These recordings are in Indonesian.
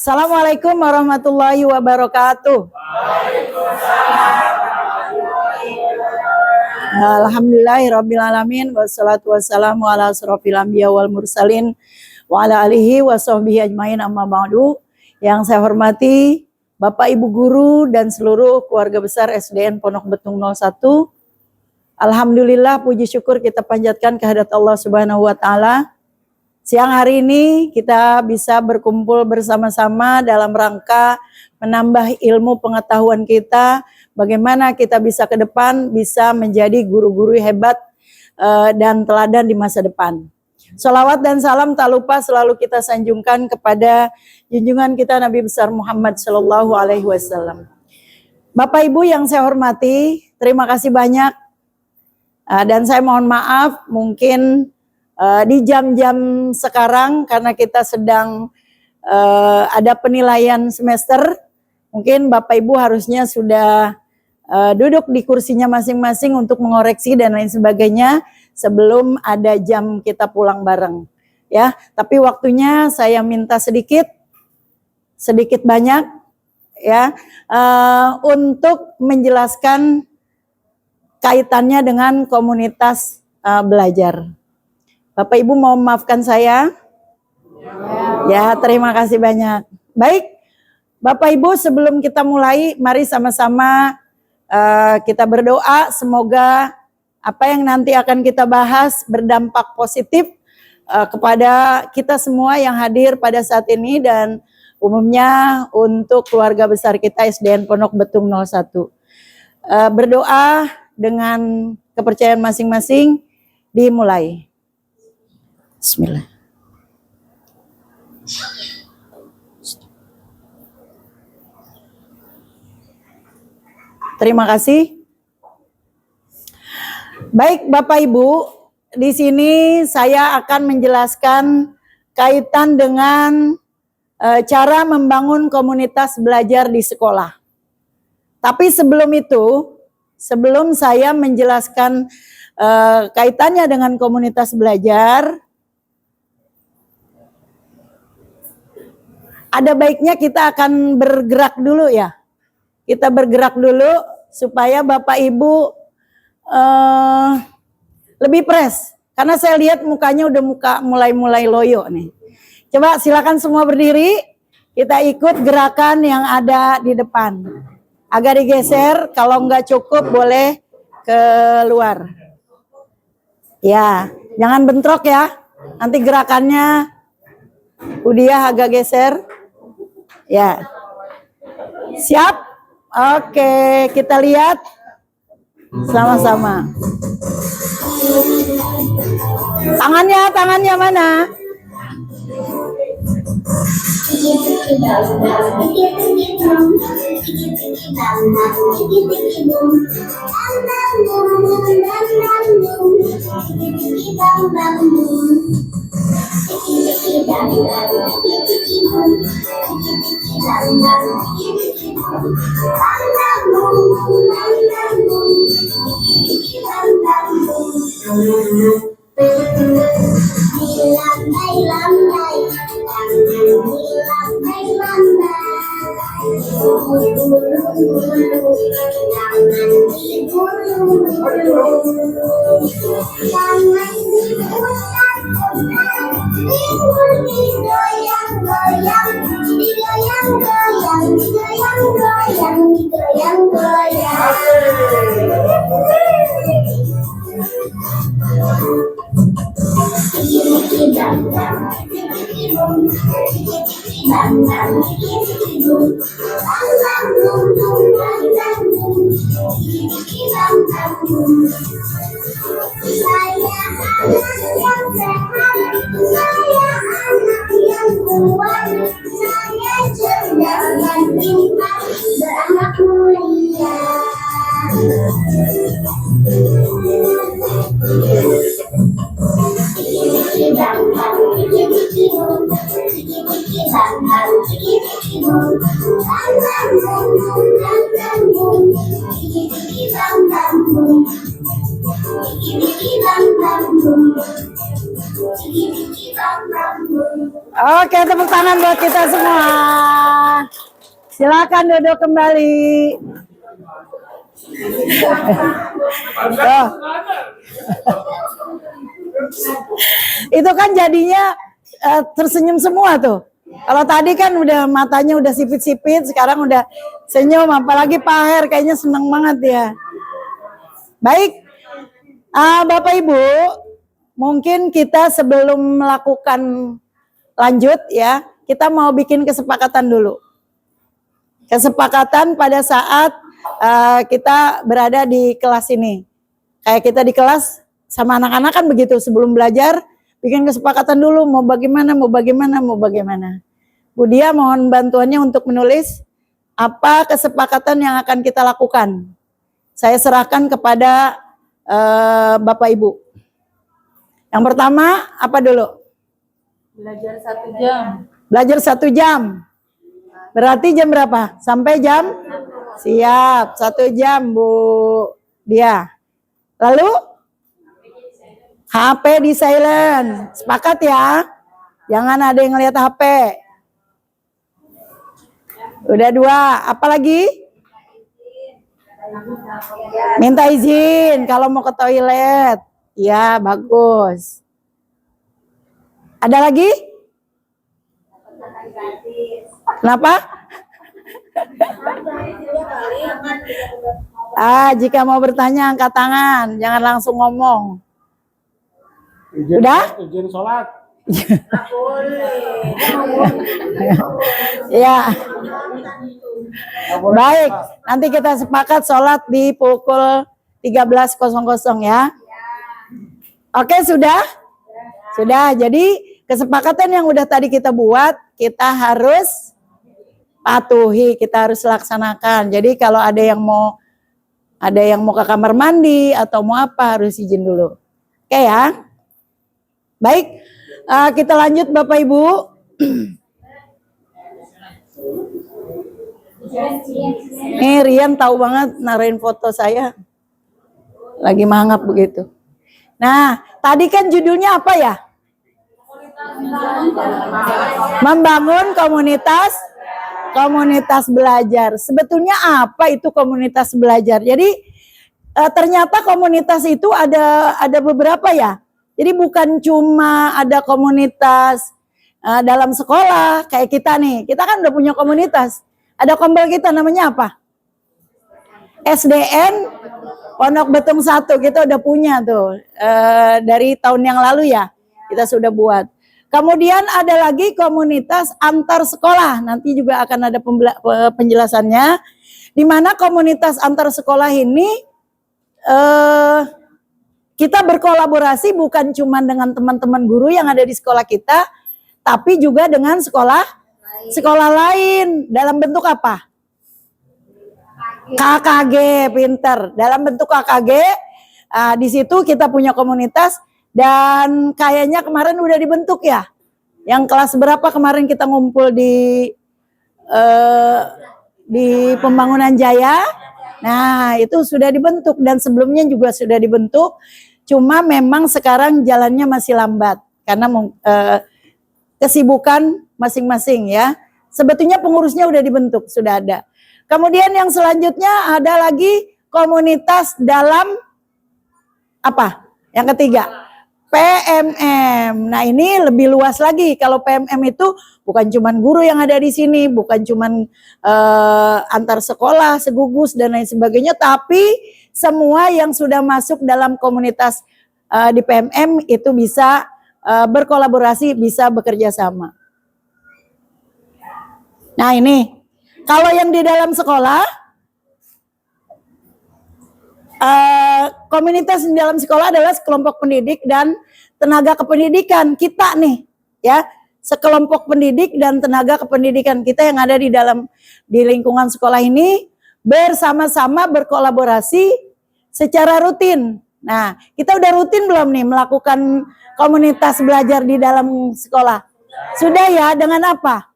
Assalamualaikum warahmatullahi wabarakatuh. Alhamdulillahirrabbilalamin. Wassalatu wassalamu ala asrofil anbiya wal mursalin wa ala alihi wa sahbihi ajmain, amma ba'du. Yang saya hormati Bapak Ibu Guru dan seluruh keluarga besar SDN Pondok Betung 01. Alhamdulillah, puji syukur kita panjatkan kehadirat Allah Subhanahu wa taala. Siang hari ini kita bisa berkumpul bersama-sama dalam rangka menambah ilmu pengetahuan kita, bagaimana kita bisa ke depan bisa menjadi guru-guru hebat dan teladan di masa depan. Sholawat dan salam tak lupa selalu kita sanjungkan kepada junjungan kita Nabi besar Muhammad Sallallahu Alaihi Wasallam. Bapak Ibu yang saya hormati, terima kasih banyak dan saya mohon maaf mungkin di jam-jam sekarang karena kita sedang ada penilaian semester, mungkin Bapak Ibu harusnya sudah duduk di kursinya masing-masing untuk mengoreksi dan lain sebagainya sebelum ada jam kita pulang bareng, ya. Tapi waktunya saya minta sedikit banyak, ya, untuk menjelaskan kaitannya dengan komunitas belajar. Bapak Ibu mau memaafkan saya? Ya, terima kasih banyak. Baik, Bapak Ibu sebelum kita mulai, mari sama-sama kita berdoa semoga apa yang nanti akan kita bahas berdampak positif kepada kita semua yang hadir pada saat ini dan umumnya untuk keluarga besar kita SDN Pondok Betung 01. Berdoa dengan kepercayaan masing-masing, dimulai. Bismillah. Terima kasih. Baik Bapak Ibu, di sini saya akan menjelaskan kaitan dengan cara membangun komunitas belajar di sekolah. Tapi sebelum itu, sebelum saya menjelaskan kaitannya dengan komunitas belajar, ada baiknya kita akan bergerak dulu ya. Kita bergerak dulu supaya Bapak Ibu lebih fresh. Karena saya lihat mukanya udah mulai loyo nih. Coba silakan semua berdiri. Kita ikut gerakan yang ada di depan. Agak digeser, kalau nggak cukup boleh keluar. Ya, jangan bentrok ya. Nanti gerakannya Udiah agak geser. Ya, siap? Oke, kita lihat sama-sama. Tangannya mana? Oke, tepuk tangan buat kita semua. Silakan duduk kembali. Oh. Itu kan jadinya tersenyum semua tuh. Kalau tadi kan udah matanya udah sipit-sipit, sekarang udah senyum. Apalagi Pak Her kayaknya seneng banget ya. Baik, Bapak Ibu, mungkin kita sebelum melakukan lanjut ya, kita mau bikin kesepakatan dulu. Kesepakatan pada saat kita berada di kelas ini. Kayak kita di kelas sama anak-anak kan begitu, sebelum belajar bikin kesepakatan dulu mau bagaimana. Bu Dia mohon bantuannya untuk menulis apa kesepakatan yang akan kita lakukan. Saya serahkan kepada Bapak Ibu. Yang pertama apa dulu? Belajar 1 jam. Belajar 1 jam. Berarti jam berapa? Sampai jam? Siap, 1 jam Bu Dia. Lalu? HP di silent. Sepakat ya? Jangan ada yang ngeliat HP. Udah 2, apa lagi? Minta izin kalau mau ke toilet. Ya, bagus. Ada lagi? Kenapa? Jika mau bertanya angkat tangan, jangan langsung ngomong. Udah? Izin sholat. Ya. Baik, nanti kita sepakat sholat di pukul 13.00 ya. Oke, sudah? Sudah, jadi kesepakatan yang udah tadi kita buat, kita harus patuhi, kita harus laksanakan. Jadi kalau ada yang mau ke kamar mandi atau mau apa, harus izin dulu. Oke ya. Baik, kita lanjut Bapak Ibu. Nih Rian tahu banget naruhin foto saya. Lagi mangap begitu. Nah, tadi kan judulnya apa ya? Membangun komunitas belajar. Sebetulnya apa itu komunitas belajar? Jadi ternyata komunitas itu ada beberapa ya. Jadi bukan cuma ada komunitas dalam sekolah kayak kita nih. Kita kan udah punya komunitas. Ada kombel kita namanya apa? SDN Pondok Betung 1. Kita udah punya tuh dari tahun yang lalu ya. Kita sudah buat. Kemudian ada lagi komunitas antar sekolah. Nanti juga akan ada penjelasannya. Di mana komunitas antar sekolah ini kita berkolaborasi bukan cuma dengan teman-teman guru yang ada di sekolah kita, tapi juga dengan sekolah lain. Dalam bentuk apa? KKG, pinter. Dalam bentuk KKG, di situ kita punya komunitas dan kayaknya kemarin udah dibentuk ya. Yang kelas berapa kemarin kita ngumpul di Pembangunan Jaya. Nah, itu sudah dibentuk dan sebelumnya juga sudah dibentuk. Cuma memang sekarang jalannya masih lambat karena kesibukan masing-masing ya. Sebetulnya pengurusnya udah dibentuk, sudah ada. Kemudian yang selanjutnya ada lagi komunitas dalam apa? Yang ketiga, PMM. Nah, ini lebih luas lagi. Kalau PMM itu bukan cuma guru yang ada di sini, bukan cuma antar sekolah, segugus dan lain sebagainya, tapi semua yang sudah masuk dalam komunitas di PMM itu bisa berkolaborasi, bisa bekerja sama. Nah, ini kalau yang di dalam sekolah, komunitas di dalam sekolah adalah sekelompok pendidik dan tenaga kependidikan kita nih, ya, sekelompok pendidik dan tenaga kependidikan kita yang ada di lingkungan sekolah ini bersama-sama berkolaborasi secara rutin. Nah, kita udah rutin belum nih melakukan komunitas belajar di dalam sekolah? Sudah ya, dengan apa?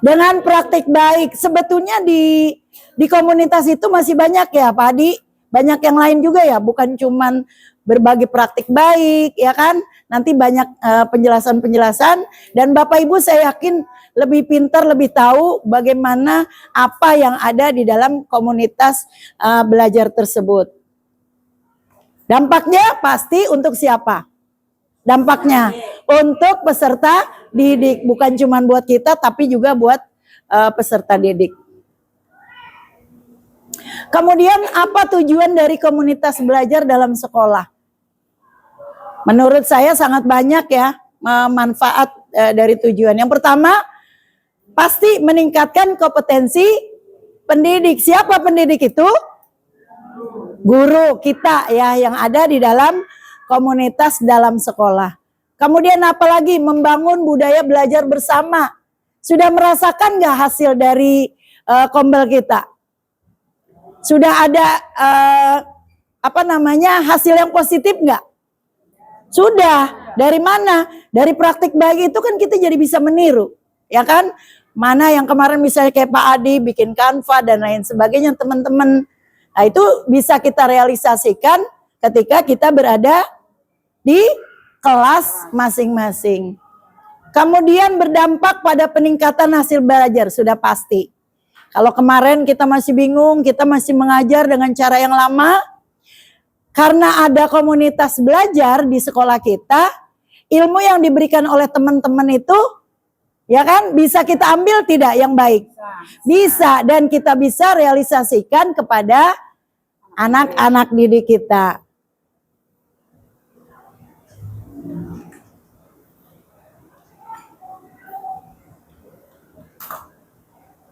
Dengan praktik baik. Sebetulnya di komunitas itu masih banyak ya Pak Adi, banyak yang lain juga ya, bukan cuman berbagi praktik baik, ya kan? Nanti banyak penjelasan-penjelasan, dan Bapak Ibu saya yakin lebih pintar, lebih tahu bagaimana apa yang ada di dalam komunitas belajar tersebut. Dampaknya pasti untuk siapa? Dampaknya untuk peserta didik, bukan cuma buat kita tapi juga buat peserta didik. Kemudian apa tujuan dari komunitas belajar dalam sekolah? Menurut saya sangat banyak ya manfaat dari tujuan. Yang pertama, pasti meningkatkan kompetensi pendidik. Siapa pendidik itu? Guru kita ya, yang ada di dalam komunitas dalam sekolah. Kemudian apalagi membangun budaya belajar bersama. Sudah merasakan nggak hasil dari kombel kita? Sudah ada hasil yang positif nggak? Sudah. Dari mana? Dari praktik baik itu kan kita jadi bisa meniru, ya kan? Mana yang kemarin misalnya kayak Pak Adi bikin Canva dan lain sebagainya, teman-teman. Nah, itu bisa kita realisasikan ketika kita berada di kelas masing-masing. Kemudian berdampak pada peningkatan hasil belajar, sudah pasti. Kalau kemarin kita masih bingung, kita masih mengajar dengan cara yang lama, karena ada komunitas belajar di sekolah kita, ilmu yang diberikan oleh teman-teman itu, ya kan, bisa kita ambil tidak yang baik? Bisa, dan kita bisa realisasikan kepada anak-anak didik kita.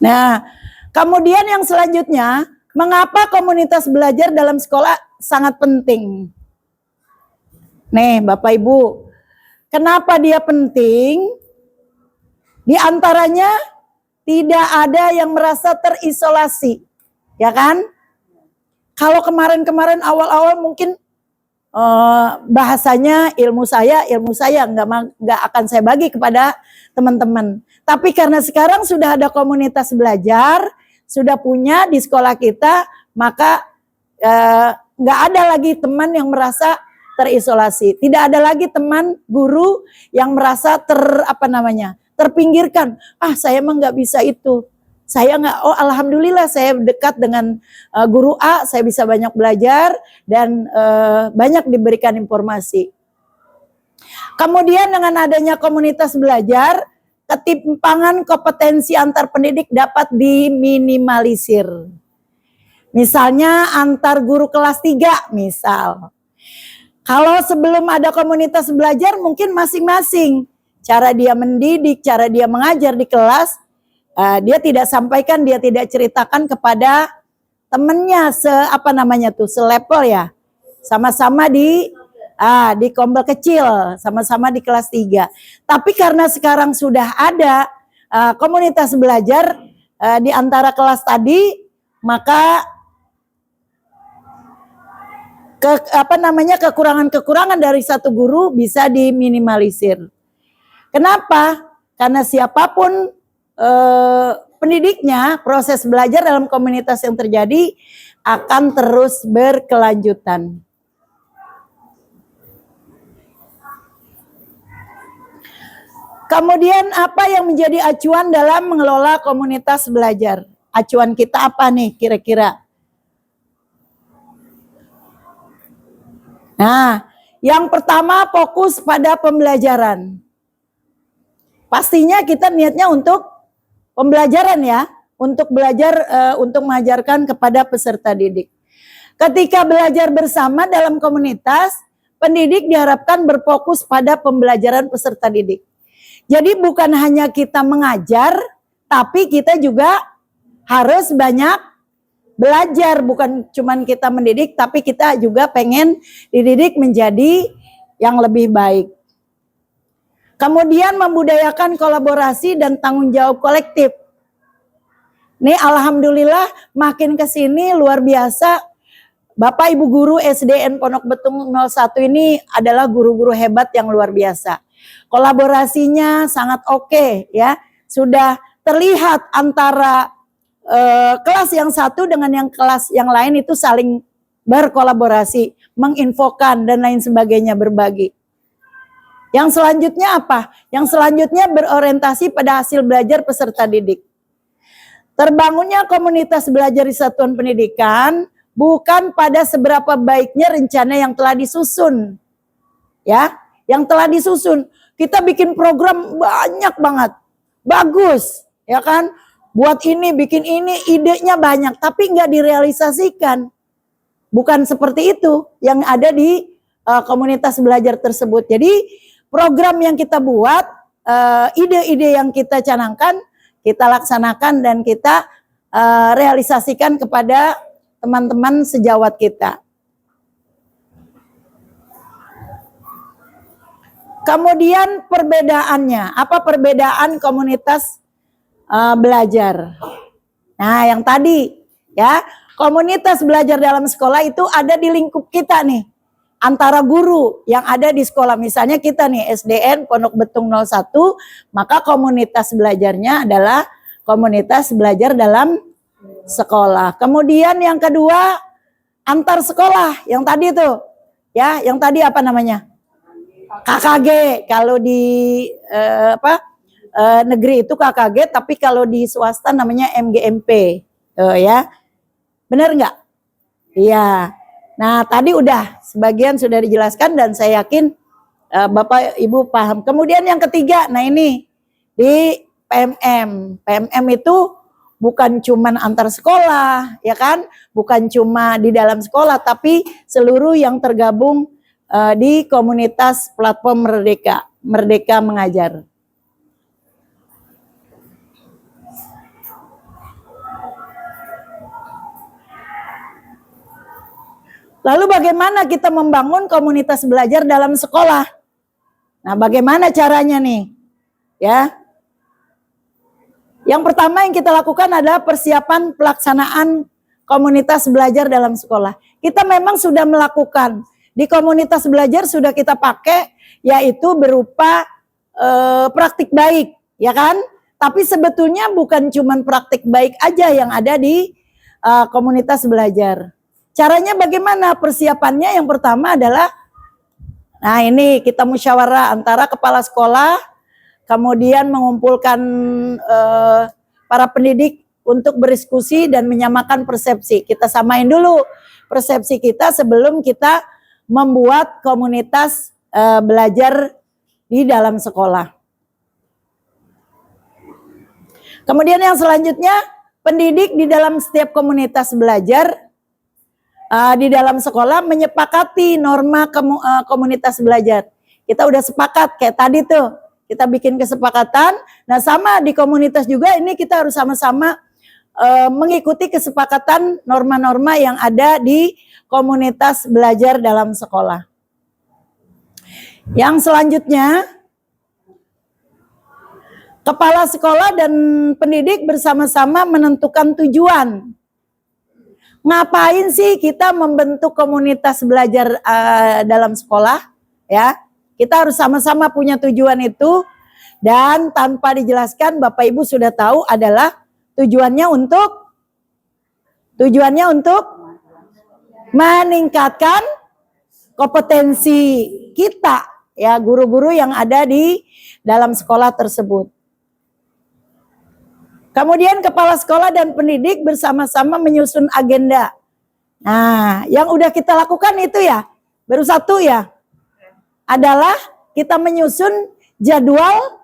Nah, kemudian yang selanjutnya, mengapa komunitas belajar dalam sekolah sangat penting? Nih, Bapak Ibu, kenapa dia penting? Di antaranya tidak ada yang merasa terisolasi, ya kan? Kalau kemarin-kemarin awal-awal mungkin bahasanya ilmu saya nggak akan saya bagi kepada teman-teman. Tapi karena sekarang sudah ada komunitas belajar, sudah punya di sekolah kita, maka nggak ada lagi teman yang merasa terisolasi. Tidak ada lagi teman guru yang merasa terpinggirkan. Ah, saya mah nggak bisa itu. Saya nggak. Oh, alhamdulillah saya dekat dengan guru A, saya bisa banyak belajar dan banyak diberikan informasi. Kemudian dengan adanya komunitas belajar, ketimpangan kompetensi antar pendidik dapat diminimalisir. Misalnya antar guru kelas 3 misal. Kalau sebelum ada komunitas belajar mungkin masing-masing cara dia mendidik, cara dia mengajar di kelas, dia tidak sampaikan, dia tidak ceritakan kepada temennya selevel ya. Sama-sama di kombel kecil, sama-sama di kelas 3. Tapi karena sekarang sudah ada komunitas belajar di antara kelas tadi, maka kekurangan-kekurangan dari satu guru bisa diminimalisir. Kenapa? Karena siapapun pendidiknya, proses belajar dalam komunitas yang terjadi akan terus berkelanjutan. Kemudian apa yang menjadi acuan dalam mengelola komunitas belajar? Acuan kita apa nih kira-kira? Nah, yang pertama fokus pada pembelajaran. Pastinya kita niatnya untuk pembelajaran ya, untuk belajar, untuk mengajarkan kepada peserta didik. Ketika belajar bersama dalam komunitas, pendidik diharapkan berfokus pada pembelajaran peserta didik. Jadi bukan hanya kita mengajar, tapi kita juga harus banyak belajar, bukan cuman kita mendidik, tapi kita juga pengen dididik menjadi yang lebih baik. Kemudian membudayakan kolaborasi dan tanggung jawab kolektif. Nih alhamdulillah makin kesini luar biasa. Bapak Ibu guru SDN Pondok Betung 01 ini adalah guru-guru hebat yang luar biasa. Kolaborasinya sangat oke ya. Sudah terlihat antara kelas yang satu dengan yang kelas yang lain itu saling berkolaborasi, menginfokan dan lain sebagainya, berbagi. Yang selanjutnya apa? Yang selanjutnya berorientasi pada hasil belajar peserta didik. Terbangunnya komunitas belajar di satuan pendidikan bukan pada seberapa baiknya rencana yang telah disusun. Ya, yang telah disusun. Kita bikin program banyak banget. Bagus, ya kan? Buat ini, bikin ini, idenya banyak, tapi nggak direalisasikan. Bukan seperti itu yang ada di komunitas belajar tersebut. Jadi program yang kita buat, ide-ide yang kita canangkan, kita laksanakan dan kita realisasikan kepada teman-teman sejawat kita. Kemudian perbedaannya, apa perbedaan komunitas belajar? Nah, yang tadi ya, komunitas belajar dalam sekolah itu ada di lingkup kita nih. Antara guru yang ada di sekolah, misalnya kita nih SDN Pondok Betung 01, maka komunitas belajarnya adalah komunitas belajar dalam sekolah. Kemudian yang kedua, antar sekolah, yang tadi tuh, ya, yang tadi apa namanya? KKG. Kalau di negeri itu KKG, tapi kalau di swasta namanya MGMP, ya, benar nggak? Iya. Nah, tadi udah sebagian sudah dijelaskan dan saya yakin Bapak Ibu paham. Kemudian yang ketiga, nah ini di PMM. PMM itu bukan cuma antar sekolah, ya kan? Bukan cuma di dalam sekolah, tapi seluruh yang tergabung di komunitas platform Merdeka, Merdeka Mengajar. Lalu bagaimana kita membangun komunitas belajar dalam sekolah? Nah, bagaimana caranya nih? Ya. Yang pertama yang kita lakukan adalah persiapan pelaksanaan komunitas belajar dalam sekolah. Kita memang sudah melakukan di komunitas belajar, sudah kita pakai, yaitu berupa praktik baik, ya kan? Tapi sebetulnya bukan cuma praktik baik aja yang ada di komunitas belajar. Caranya bagaimana persiapannya? Yang pertama adalah, nah ini kita musyawarah antara kepala sekolah, kemudian mengumpulkan para pendidik untuk berdiskusi dan menyamakan persepsi. Kita samain dulu persepsi kita sebelum kita membuat komunitas belajar di dalam sekolah. Kemudian yang selanjutnya, pendidik di dalam setiap komunitas belajar di dalam sekolah menyepakati norma komunitas belajar. Kita udah sepakat kayak tadi tuh, kita bikin kesepakatan. Nah, sama di komunitas juga ini kita harus sama-sama mengikuti kesepakatan norma-norma yang ada di komunitas belajar dalam sekolah. Yang selanjutnya, kepala sekolah dan pendidik bersama-sama menentukan tujuan. Ngapain sih kita membentuk komunitas belajar dalam sekolah? Ya, kita harus sama-sama punya tujuan itu, dan tanpa dijelaskan Bapak Ibu sudah tahu adalah tujuannya untuk meningkatkan kompetensi kita, ya, guru-guru yang ada di dalam sekolah tersebut. Kemudian kepala sekolah dan pendidik bersama-sama menyusun agenda. Nah, yang udah kita lakukan itu ya, baru satu ya, adalah kita menyusun jadwal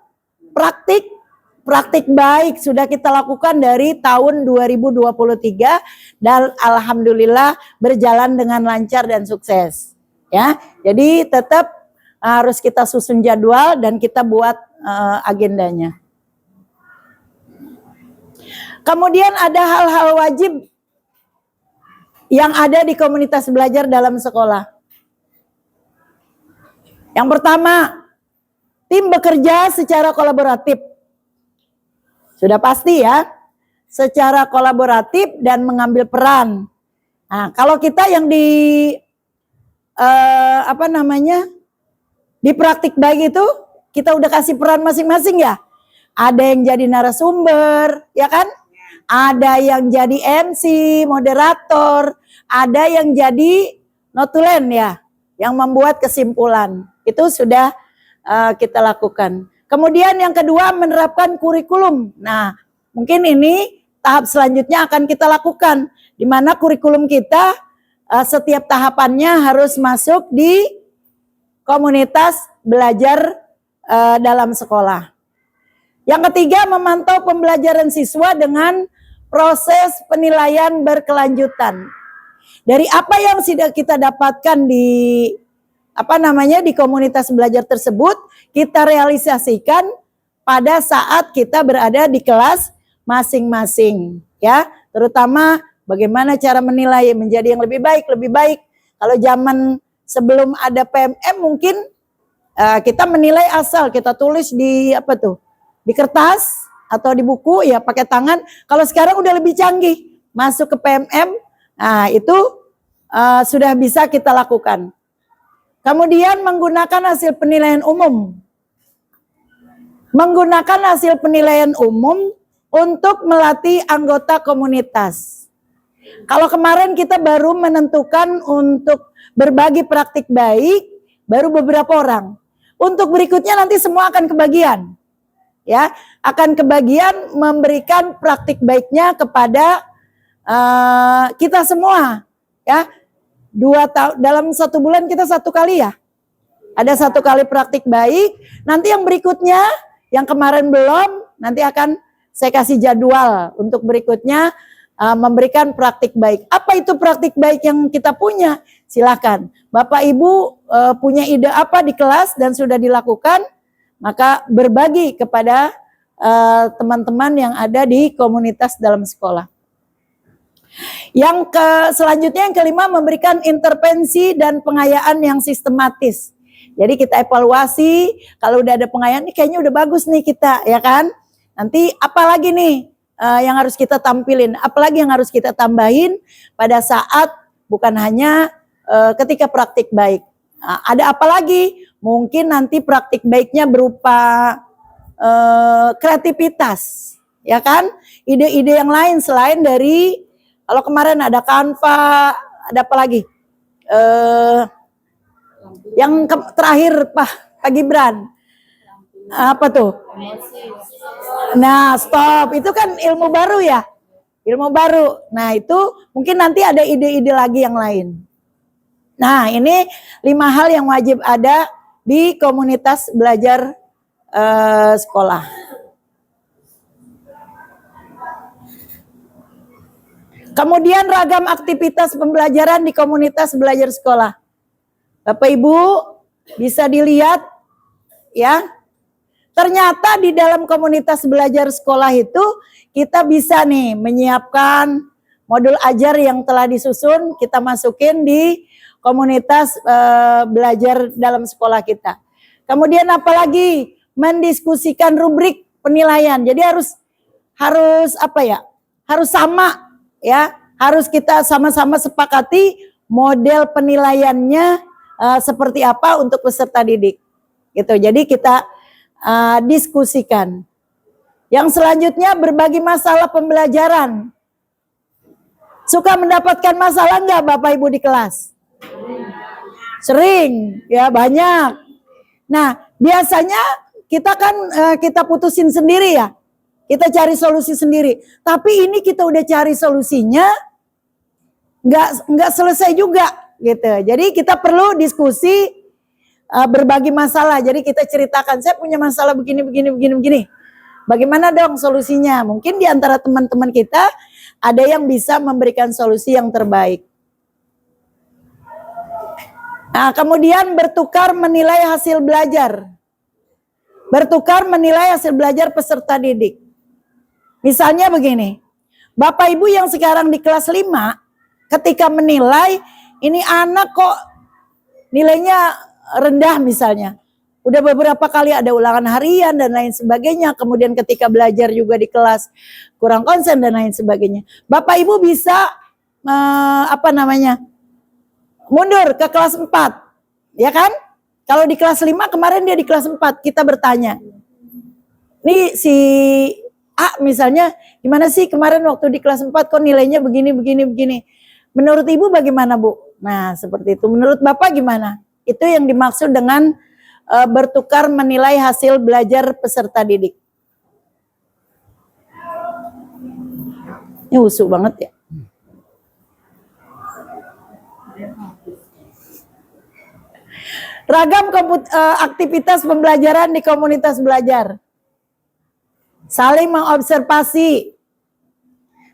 praktik baik. Sudah kita lakukan dari tahun 2023 dan alhamdulillah berjalan dengan lancar dan sukses. Ya, jadi tetap harus kita susun jadwal dan kita buat agendanya. Kemudian ada hal-hal wajib yang ada di komunitas belajar dalam sekolah. Yang pertama, tim bekerja secara kolaboratif. Sudah pasti ya, secara kolaboratif dan mengambil peran. Nah, kalau kita yang di di praktik baik itu, kita udah kasih peran masing-masing ya. Ada yang jadi narasumber, ya kan? ada yang jadi MC, moderator, ada yang jadi notulen ya, yang membuat kesimpulan. Itu sudah kita lakukan. Kemudian yang kedua, menerapkan kurikulum. Nah, mungkin ini tahap selanjutnya akan kita lakukan, di mana kurikulum kita setiap tahapannya harus masuk di komunitas belajar dalam sekolah. Yang ketiga, memantau pembelajaran siswa dengan proses penilaian berkelanjutan. Dari apa yang sudah kita dapatkan di di komunitas belajar tersebut, kita realisasikan pada saat kita berada di kelas masing-masing, ya. Terutama bagaimana cara menilai menjadi yang lebih baik. Kalau zaman sebelum ada PMM mungkin kita menilai asal kita tulis di di kertas atau di buku ya pakai tangan. Kalau sekarang udah lebih canggih, masuk ke PMM, nah itu sudah bisa kita lakukan. Kemudian menggunakan hasil penilaian umum. Menggunakan hasil penilaian umum untuk melatih anggota komunitas. Kalau kemarin kita baru menentukan untuk berbagi praktik baik, baru beberapa orang. Untuk berikutnya nanti semua akan kebagian. Ya, akan kebagian memberikan praktik baiknya kepada kita semua. Ya, dalam 1 bulan kita 1 kali ya. Ada 1 kali praktik baik. Nanti yang berikutnya, yang kemarin belum, nanti akan saya kasih jadwal untuk berikutnya memberikan praktik baik. Apa itu praktik baik yang kita punya? Silakan. Bapak Ibu punya ide apa di kelas dan sudah dilakukan, maka berbagi kepada teman-teman yang ada di komunitas dalam sekolah. Selanjutnya yang kelima, memberikan intervensi dan pengayaan yang sistematis. Jadi kita evaluasi, kalau udah ada pengayaan, ini kayaknya udah bagus nih kita, ya kan? Nanti apalagi nih yang harus kita tampilin, apalagi yang harus kita tambahin pada saat bukan hanya ketika praktik baik. Nah, ada apa lagi? Mungkin nanti praktik baiknya berupa kreativitas, ya kan? Ide-ide yang lain selain dari, kalau kemarin ada Canva, ada apa lagi? Yang terakhir Pak Gibran, apa tuh? Nah, stop, itu kan ilmu baru ya, ilmu baru. Nah itu mungkin nanti ada ide-ide lagi yang lain. Nah ini 5 hal yang wajib ada di komunitas belajar sekolah. Kemudian ragam aktivitas pembelajaran di komunitas belajar sekolah. Bapak Ibu bisa dilihat ya. Ternyata di dalam komunitas belajar sekolah itu kita bisa nih menyiapkan modul ajar yang telah disusun, kita masukin di komunitas belajar dalam sekolah kita. Kemudian apalagi mendiskusikan rubrik penilaian. Jadi harus harus sama ya, harus kita sama-sama sepakati model penilaiannya seperti apa untuk peserta didik. Gitu. Jadi kita diskusikan. Yang selanjutnya berbagi masalah pembelajaran. Suka mendapatkan masalah enggak Bapak Ibu di kelas? Sering, ya banyak. Nah, biasanya kita kan kita putusin sendiri ya. Kita cari solusi sendiri. Tapi ini kita udah cari solusinya, nggak selesai juga gitu. Jadi kita perlu diskusi, berbagi masalah. Jadi kita ceritakan, saya punya masalah begini. Bagaimana dong solusinya? Mungkin di antara teman-teman kita ada yang bisa memberikan solusi yang terbaik. Nah, kemudian bertukar menilai hasil belajar. Bertukar menilai hasil belajar peserta didik. Misalnya begini, Bapak Ibu yang sekarang di kelas 5, ketika menilai, ini anak kok nilainya rendah misalnya. Udah beberapa kali ada ulangan harian dan lain sebagainya. Kemudian ketika belajar juga di kelas kurang konsen dan lain sebagainya. Bapak Ibu bisa mundur ke kelas 4. Ya kan? Kalau di kelas 5 kemarin dia di kelas 4, kita bertanya. Nih si A misalnya, gimana sih kemarin waktu di kelas 4 kok nilainya begini, begini, begini. Menurut Ibu bagaimana Bu? Nah seperti itu. Menurut Bapak gimana? Itu yang dimaksud dengan bertukar menilai hasil belajar peserta didik. Ini usuh banget ya. Ragam aktivitas pembelajaran di komunitas belajar. Saling mengobservasi.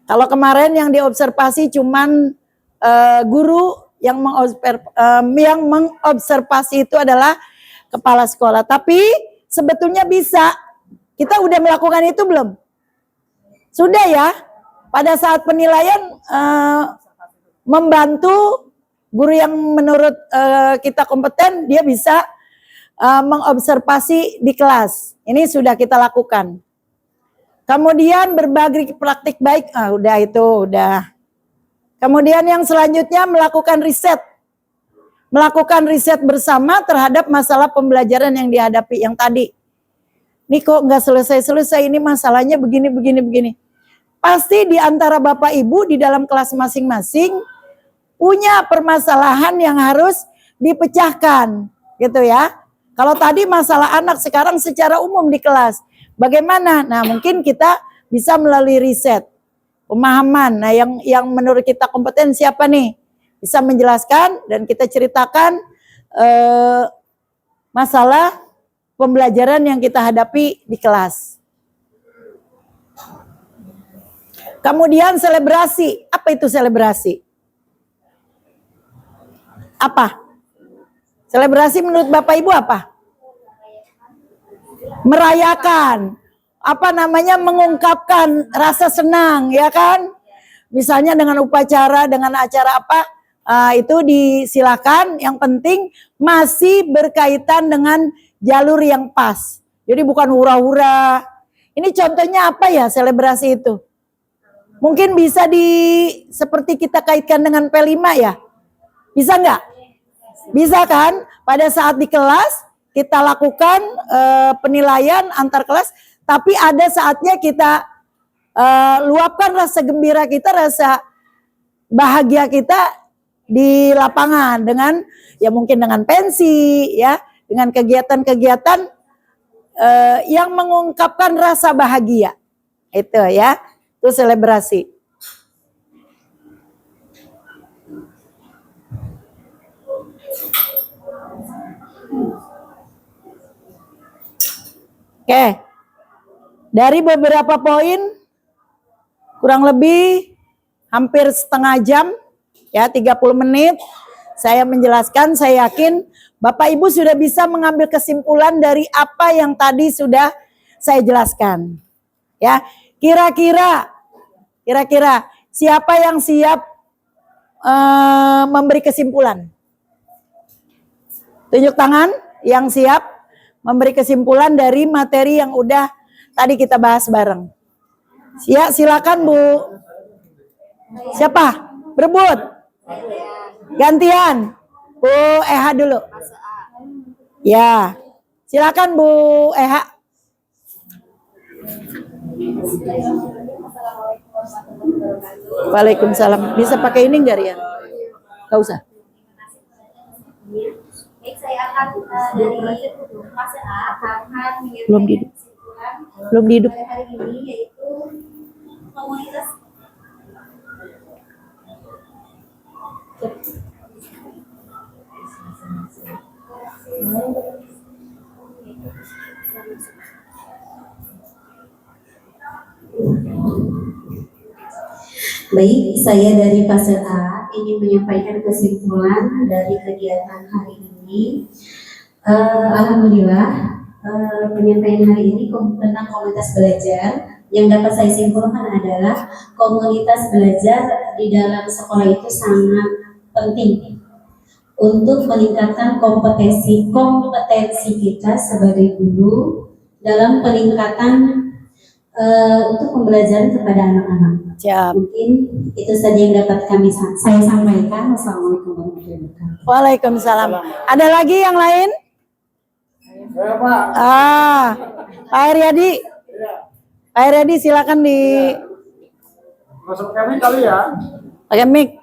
Kalau kemarin yang diobservasi cuman guru, yang mengobservasi itu adalah kepala sekolah. Tapi sebetulnya bisa. Kita udah melakukan itu belum? Sudah ya. Pada saat penilaian membantu guru yang menurut kita kompeten, dia bisa mengobservasi di kelas. Ini sudah kita lakukan. Kemudian berbagi praktik baik, udah itu, udah. Kemudian yang selanjutnya melakukan riset. Melakukan riset bersama terhadap masalah pembelajaran yang dihadapi yang tadi. Ini kok nggak selesai-selesai, ini masalahnya begini, begini, begini. Pasti di antara Bapak Ibu di dalam kelas masing-masing punya permasalahan yang harus dipecahkan, gitu ya. Kalau tadi masalah anak, sekarang secara umum di kelas. Bagaimana? Nah, mungkin kita bisa melalui riset, pemahaman. Nah, yang menurut kita kompeten siapa nih? Bisa menjelaskan dan kita ceritakan masalah pembelajaran yang kita hadapi di kelas. Kemudian selebrasi. Apa itu selebrasi? Apa? Selebrasi menurut Bapak Ibu apa? Merayakan. Apa namanya? Mengungkapkan rasa senang, ya kan? Misalnya dengan upacara, dengan acara apa? Itu disilakan. Yang penting masih berkaitan dengan jalur yang pas. Jadi bukan hura-hura. Ini contohnya apa ya selebrasi itu? Mungkin bisa seperti kita kaitkan dengan P5 ya? Bisa nggak? Bisa kan? Pada saat di kelas kita lakukan penilaian antar kelas, tapi ada saatnya kita luapkan rasa gembira kita, rasa bahagia kita di lapangan dengan ya mungkin dengan pensi ya, dengan kegiatan-kegiatan yang mengungkapkan rasa bahagia. Itu ya, itu selebrasi. Oke, dari beberapa poin, kurang lebih hampir setengah jam, ya 30 menit, saya menjelaskan, saya yakin Bapak Ibu sudah bisa mengambil kesimpulan dari apa yang tadi sudah saya jelaskan. Ya, kira-kira siapa yang siap memberi kesimpulan? Tunjuk tangan yang siap memberi kesimpulan dari materi yang udah tadi kita bahas bareng. Ya, silakan Bu. Siapa? Berebut. Gantian. Bu Eha dulu. Ya. Silakan Bu Eha. Waalaikumsalam. Bisa pakai ini enggak Rian? Enggak usah. Baik, saya akan dari fase A akan Belum dihidup. Belum dihidup. hari ini yaitu komunitas Baik, saya dari fase A ingin menyampaikan kesimpulan dari kegiatan hari ini. Alhamdulillah, penyampaian hari ini tentang komunitas belajar yang dapat saya simpulkan adalah komunitas belajar di dalam sekolah itu sangat penting untuk meningkatkan kompetensi kita sebagai guru dalam peningkatan untuk pembelajaran kepada anak-anak. Siap. Mungkin itu saja yang dapat saya sampaikan. Wassalamualaikum warahmatullahi wabarakatuh. Waalaikumsalam. Ada lagi yang lain? Pak. Pak Heriadi. Pak Heriadi silakan di Masuk kami kali ya. pakai mic.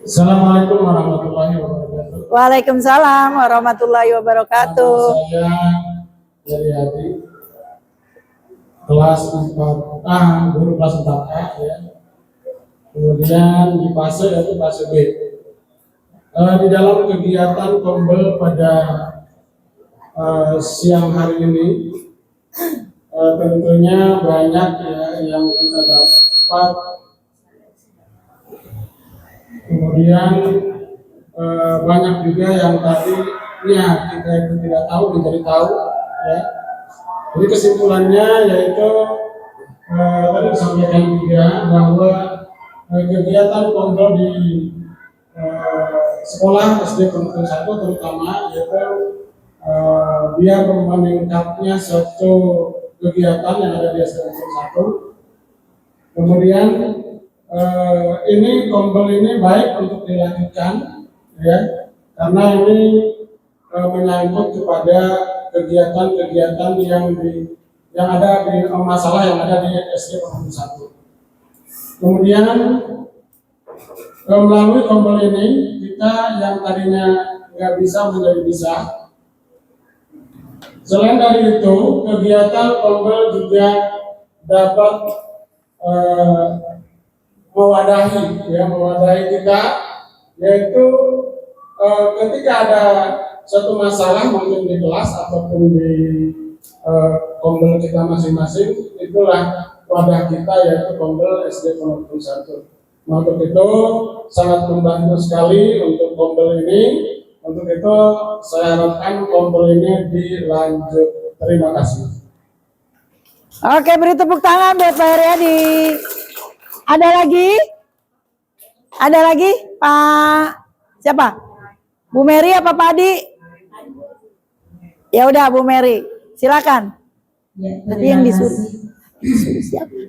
Assalamualaikum warahmatullahi wabarakatuh. Waalaikumsalam warahmatullahi wabarakatuh. Saya dari Hadi, kelas 4A, guru kelas 4A ya. Kemudian di fase yaitu fase B. Di dalam kegiatan Kombel pada siang hari ini, tentunya banyak ya yang kita dapat. Kemudian banyak juga yang tadinya kita itu tidak tahu menjadi tahu ya. Jadi kesimpulannya yaitu tadi disampaikan juga bahwa kegiatan Kombel di sekolah SD Penuntun 1 terutama yaitu biar meningkatnya suatu kegiatan yang ada di SD Penuntun 1. Kemudian ini Kombel ini baik untuk dilanjutkan ya, karena ini menyangkut kepada kegiatan-kegiatan yang ada di masalah yang ada di SD Penuntun 1. Kemudian melalui Kombel ini kita yang tadinya nggak bisa menjadi bisa. Selain dari itu, kegiatan Kombel juga dapat mewadahi kita, yaitu ketika ada suatu masalah mungkin di kelas ataupun di Kombel kita masing-masing, itulah wadah kita yaitu Kombel SD Penuntun 1. Nah, untuk itu sangat membantu sekali untuk Kombel ini. Untuk itu saya harapkan Kombel ini dilanjut. Terima kasih. Oke, beri tepuk tangan buat Pak Heriadi. Ada lagi? Ada lagi? Pak siapa? Bu Mary apa Pak Adi? Ya udah Bu Mary, silakan. Ya, Tapi yang terima disuruh. kasih.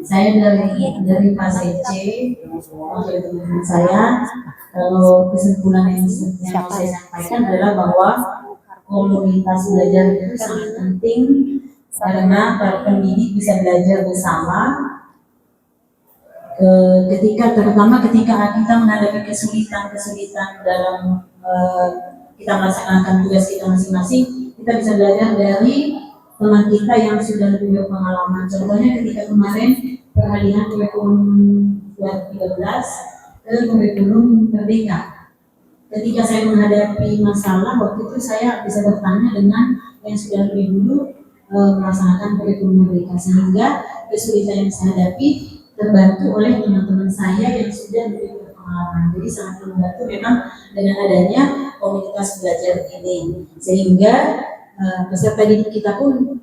Saya dari fase C, untuk teman saya, kalau kesimpulan yang mau saya sampaikan adalah bahwa komunitas belajar itu sangat penting karena para pendidik bisa belajar bersama. Terutama ketika kita menghadapi kesulitan dalam kita melaksanakan tugas kita masing-masing, kita bisa belajar dari teman kita yang sudah lebih berpengalaman. Contohnya ketika kemarin peralihan kurikulum 2013 ke kurikulum Merdeka. Ketika saya menghadapi masalah, waktu itu saya bisa bertanya dengan yang sudah lebih dulu melaksanakan kurikulum Merdeka, sehingga kesulitan yang saya hadapi terbantu oleh teman-teman saya yang sudah lebih berpengalaman. Jadi sangat membantu memang dengan adanya komunitas belajar ini, sehingga peserta didik kita pun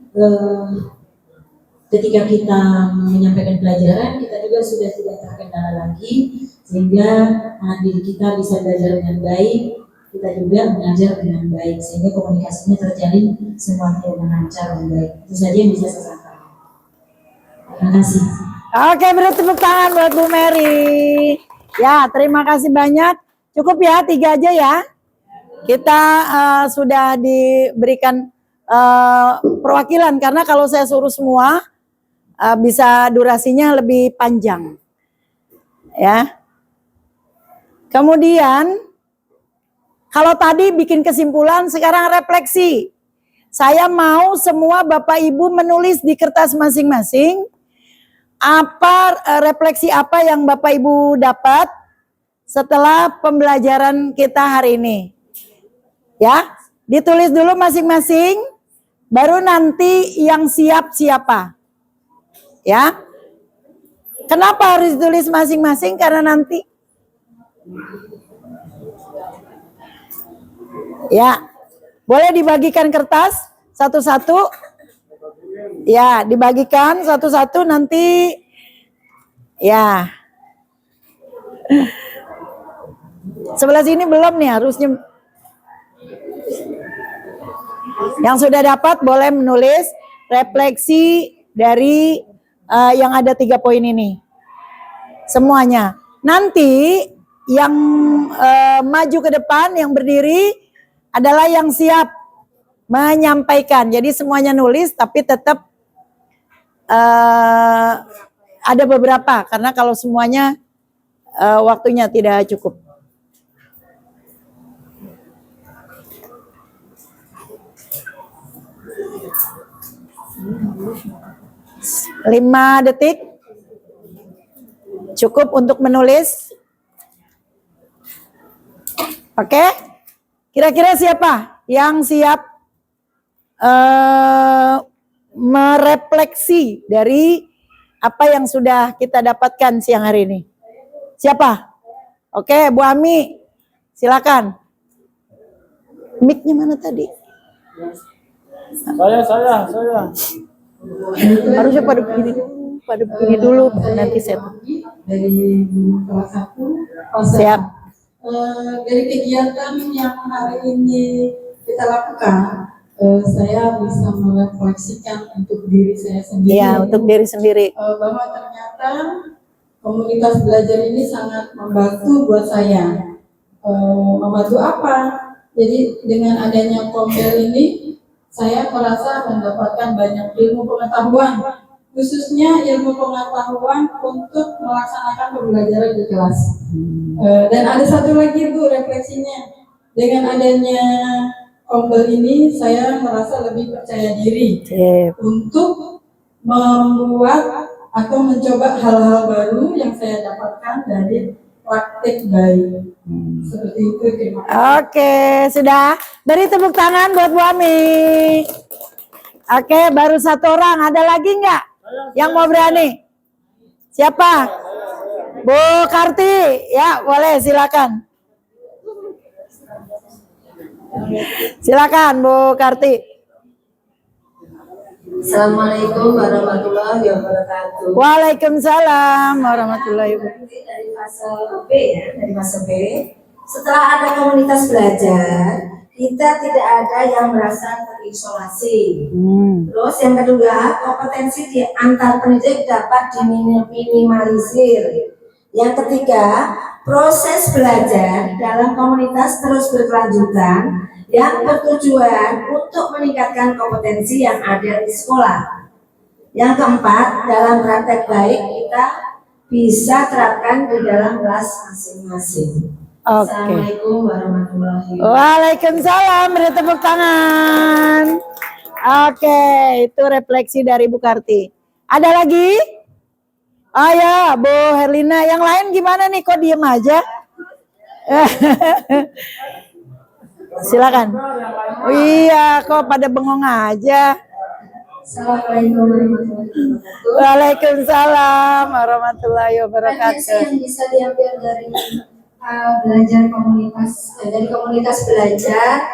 ketika kita menyampaikan pelajaran, kita juga sudah tidak terkendala lagi, sehingga anak didik kita bisa belajar dengan baik, kita juga mengajar dengan baik, sehingga komunikasinya terjalin semuanya dengan lancar dan baik. Itu saja yang bisa saya sampaikan. Terima kasih. Oke, beri tepuk tangan buat Bu Mary. Ya, terima kasih banyak. Cukup ya, 3 aja ya. Kita sudah diberikan perwakilan, karena kalau saya suruh semua bisa durasinya lebih panjang. Ya. Kemudian kalau tadi bikin kesimpulan, sekarang refleksi. Saya mau semua Bapak Ibu menulis di kertas masing-masing refleksi apa yang Bapak Ibu dapat setelah pembelajaran kita hari ini. Ya, ditulis dulu masing-masing, baru nanti yang siap siapa. Ya. Kenapa harus ditulis masing-masing? Karena nanti ya, boleh dibagikan kertas satu-satu. Ya, dibagikan satu-satu nanti. Ya. Sebelah sini belum nih, harusnya. Yang sudah dapat boleh menulis refleksi dari yang ada 3 poin ini. Semuanya. Nanti yang maju ke depan, yang berdiri, adalah yang siap menyampaikan. Jadi semuanya nulis tapi tetap ada beberapa karena kalau semuanya waktunya tidak cukup. Lima detik cukup untuk menulis. Oke, kira-kira siapa yang siap merefleksi dari apa yang sudah kita dapatkan siang hari ini? Siapa? Oke, Bu Ami, silakan. Mic-nya mana tadi? Saya. Harusnya pada begini dulu, nanti saya dari kelas 1 siap. Dari kegiatan yang hari ini kita lakukan, saya bisa merefleksikan untuk diri saya sendiri. Iya, untuk diri sendiri. Bahwa ternyata komunitas belajar ini sangat membantu buat saya. Membantu apa? Jadi dengan adanya Kombel ini, saya merasa mendapatkan banyak ilmu pengetahuan, khususnya ilmu pengetahuan untuk melaksanakan pembelajaran di kelas. Dan ada satu lagi Bu refleksinya, dengan adanya Kombel ini saya merasa lebih percaya diri untuk membuat atau mencoba hal-hal baru yang saya dapatkan dari praktik baik. Seperti itu, terima kasih. Oke, sudah. Beri tepuk tangan buat Bu Ami. Oke, baru satu orang. Ada lagi nggak yang mau berani? Siapa? Bu Karti. Ya, boleh, silakan. Silakan Bu Karti. Assalamualaikum warahmatullahi wabarakatuh. Waalaikumsalam warahmatullahi wabarakatuh. Dari fase B ya, dari fase B. Setelah ada komunitas belajar, kita tidak ada yang merasa terisolasi. Terus yang kedua, kompetensi di antar pendidik dapat diminimalisir. Yang ketiga, proses belajar dalam komunitas terus berkelanjutan yang bertujuan untuk meningkatkan kompetensi yang ada di sekolah. Yang keempat, dalam praktek baik kita bisa terapkan di dalam kelas masing-masing. Oke. Assalamualaikum warahmatullahi wabarakatuh. Waalaikumsalam, beri tepuk tangan. Oke, itu refleksi dari Bu Karti. Ada lagi? Oh ya, Bu Herlina. Yang lain gimana nih? Kok diem aja? Silakan. Oh iya, kok pada bengong aja. Assalamualaikum warahmatullahi wabarakatuh. Waalaikumsalam warahmatullahi Banyak sih wabarakatuh. yang bisa diambil dari belajar komunitas, dari komunitas belajar.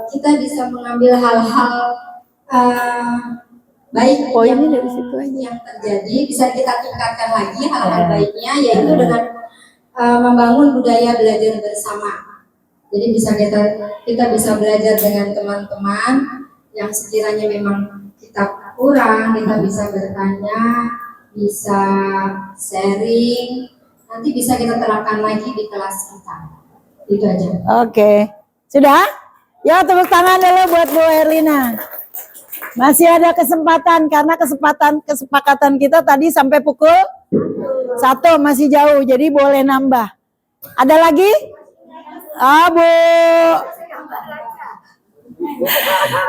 Kita bisa mengambil hal-hal baik Poinnya dari situ aja. yang terjadi, bisa kita tingkatkan lagi hal-hal baiknya, yaitu dengan membangun budaya belajar bersama. Jadi kita bisa belajar dengan teman-teman yang sekiranya memang kita kurang, kita bisa bertanya, bisa sharing, nanti bisa kita terapkan lagi di kelas kita. Itu aja. Oke. Sudah? Ya, tepuk tangan dulu buat Bu Herlina. Masih ada kesempatan karena kesepakatan kita tadi sampai pukul 1 masih jauh, jadi boleh nambah. Ada lagi?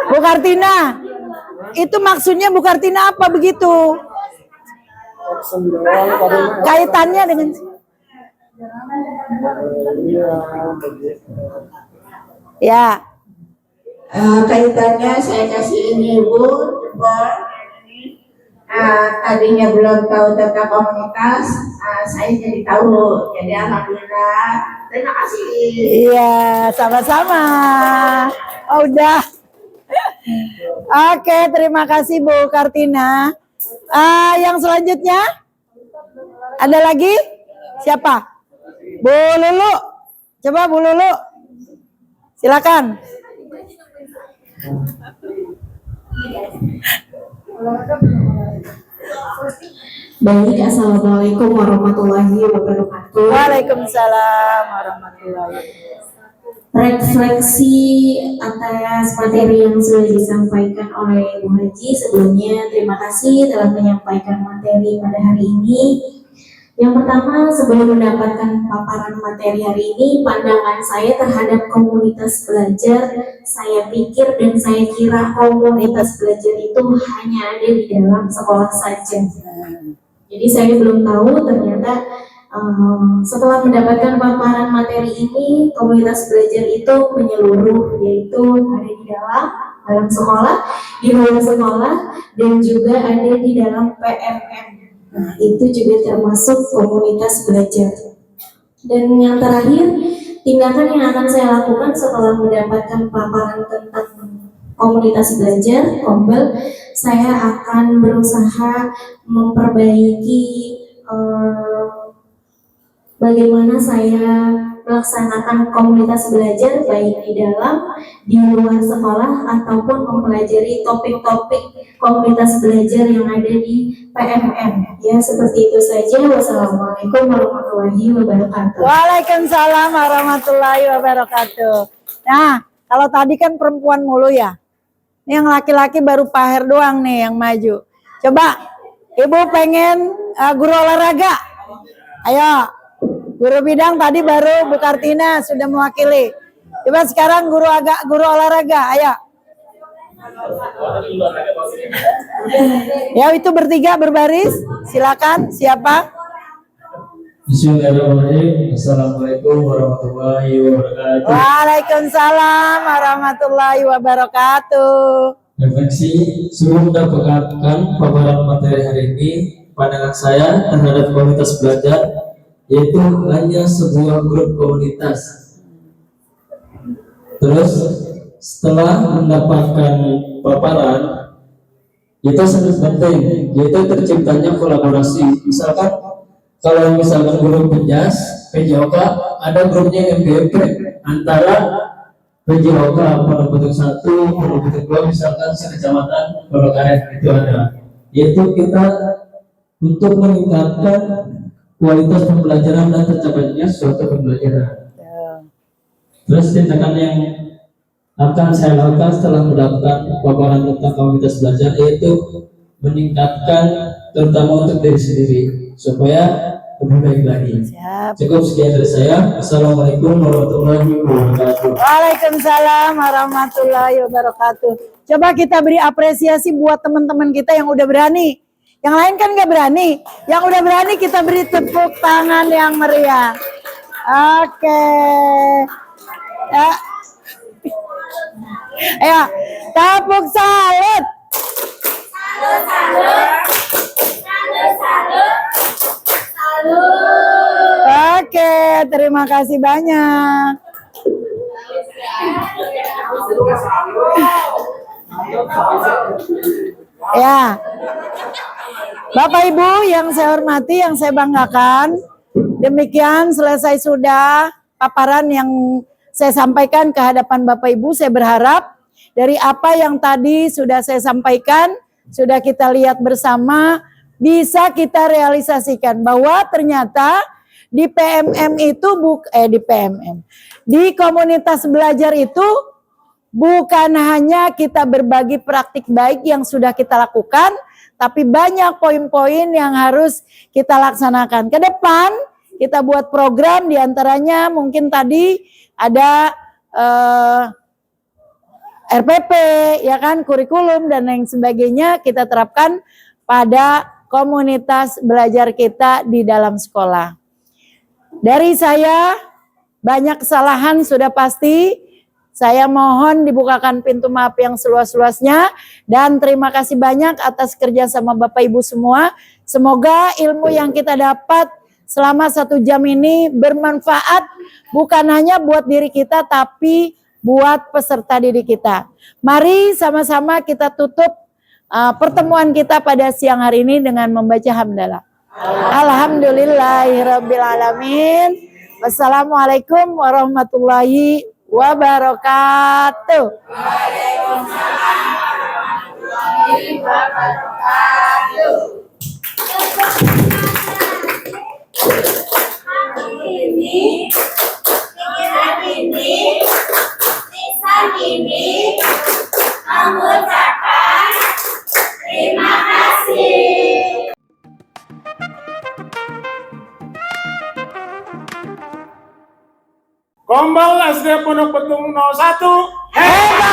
Bu Kartina, itu maksudnya Bu Kartina apa begitu? Kaitannya dengan ya. Kaitannya saya kasih ini Bu, tadinya belum tahu tentang komunitas, saya jadi tahu. Jadi alhamdulillah, terima kasih. Iya, sama-sama. Oh, udah. Oke, terima kasih Bu Kartina. Yang selanjutnya ada lagi? Siapa? Bu Lulu. Coba Bu Lulu. Silakan. Baik, assalamualaikum warahmatullahi wabarakatuh. Waalaikumsalam warahmatullahi wabarakatuh. refleksi atas materi yang sudah disampaikan oleh Bu Haji. Sebelumnya terima kasih telah menyampaikan materi pada hari ini. Yang pertama, sebelum mendapatkan paparan materi hari ini, pandangan saya terhadap komunitas belajar, saya pikir dan saya kira komunitas belajar itu hanya ada di dalam sekolah saja. Jadi saya belum tahu ternyata setelah mendapatkan paparan materi ini, komunitas belajar itu menyeluruh, yaitu ada di dalam sekolah, di luar sekolah, dan juga ada di dalam PMM. Nah, itu juga termasuk komunitas belajar. Dan yang terakhir, tindakan yang akan saya lakukan setelah mendapatkan paparan tentang komunitas belajar, Kombel, saya akan berusaha memperbaiki bagaimana saya melaksanakan komunitas belajar baik di dalam, di luar sekolah, ataupun mempelajari topik-topik komunitas belajar yang ada di PMM. Ya, seperti itu saja. Wassalamualaikum warahmatullahi wabarakatuh. Waalaikumsalam warahmatullahi wabarakatuh. Nah, kalau tadi kan perempuan mulu ya. Ini yang laki-laki baru Pak Her doang nih yang maju. Coba, Ibu pengen guru olahraga? Ayo. Guru bidang tadi baru Bu Kartina sudah mewakili. Coba sekarang guru olahraga, ayo. Ya, itu bertiga berbaris. Silakan, siapa? Bismillahirrahmanirrahim. Assalamualaikum warahmatullahi wabarakatuh. Waalaikumsalam warahmatullahi wabarakatuh. Refleksi sebelum mendapatkan paparan materi hari ini, pandangan saya terhadap komunitas belajar yaitu hanya sebuah grup komunitas. Terus setelah mendapatkan paparan, itu sangat penting, yaitu terciptanya kolaborasi. Misalkan kalau grup PENJAS, PJOK, ada grupnya MGMP antara PJOK, Pondok Petung 1, Pondok Petung 2, misalkan sekecamatan Pondok Aren, itu ada. Yaitu kita untuk meningkatkan kualitas pembelajaran dan tercapainya suatu pembelajaran. Terus tindakan yang akan saya lakukan setelah mendapatkan paparan tentang komunitas belajar yaitu meningkatkan terutama untuk diri sendiri supaya lebih baik lagi. Cukup sekian dari saya. Assalamualaikum warahmatullahi wabarakatuh. Waalaikumsalam warahmatullahi wabarakatuh. Coba kita beri apresiasi buat teman-teman kita yang udah berani. Yang lain kan nggak berani. Yang udah berani kita beri tepuk tangan yang meriah. Oke. Ya. Ayo, tepuk salut. Salut, salut. Salut, salut. Salut. Oke, terima kasih banyak. Ya. Bapak Ibu yang saya hormati, yang saya banggakan, demikian selesai sudah paparan yang saya sampaikan ke hadapan Bapak Ibu. Saya berharap dari apa yang tadi sudah saya sampaikan, sudah kita lihat bersama, bisa kita realisasikan bahwa ternyata di PMM itu di komunitas belajar itu bukan hanya kita berbagi praktik baik yang sudah kita lakukan, tapi banyak poin-poin yang harus kita laksanakan. Ke depan kita buat program, diantaranya mungkin tadi ada RPP, ya kan, kurikulum dan lain sebagainya kita terapkan pada komunitas belajar kita di dalam sekolah. Dari saya banyak kesalahan sudah pasti. Saya mohon dibukakan pintu maaf yang seluas-luasnya dan terima kasih banyak atas kerjasama Bapak Ibu semua. Semoga ilmu yang kita dapat selama 1 jam ini bermanfaat bukan hanya buat diri kita tapi buat peserta didik kita. Mari sama-sama kita tutup pertemuan kita pada siang hari ini dengan membaca hamdalah. Alhamdulillahirabbil alamin. Wassalamualaikum warahmatullahi wabarakatuh. Waalaikumsalam warahmatullahi wabarakatuh. Ini pikiran ini SD Pondok Betung 01 hebat.